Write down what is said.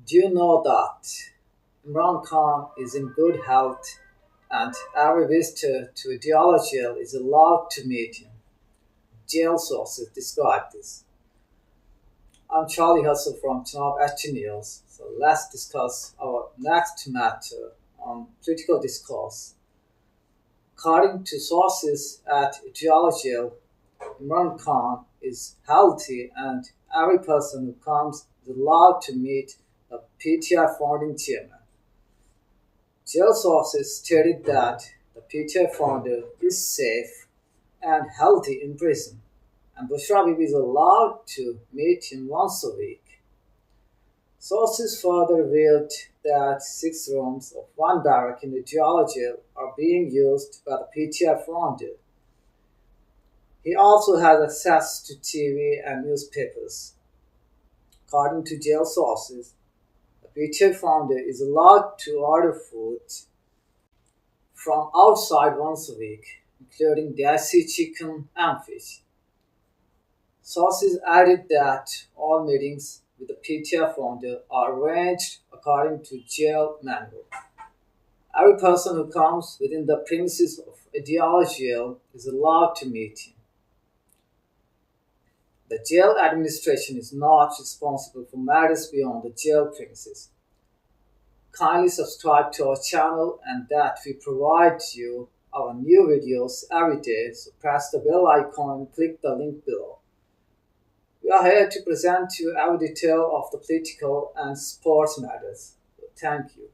Do you know that Imran Khan is in good health and every visitor to Adiala Jail is allowed to meet him? Jail sources describe this. I'm Charlie Hustle from Chanab News. So let's discuss our next matter on political discourse. According to sources at Adiala Jail, Imran Khan is healthy and every person who comes is allowed to meet the PTI founding chairman. Jail sources stated that the PTI founder is safe and healthy in prison, and Bushra Bibi is allowed to meet him once a week. Sources further revealed that 6 rooms of one barrack in the Adiala jail are being used by the PTI founder. He also has access to TV and newspapers. According to jail sources, the PTI founder is allowed to order food from outside once a week, including desi chicken and fish. Sources added that all meetings with the PTI founder are arranged according to jail manual. Every person who comes within the premises of Adiala jail is allowed to meet him. The jail administration is not responsible for matters beyond the jail premises. Kindly subscribe to our channel and that we provide you our new videos every day, so press the bell icon and click the link below. We are here to present you every detail of the political and sports matters. Thank you.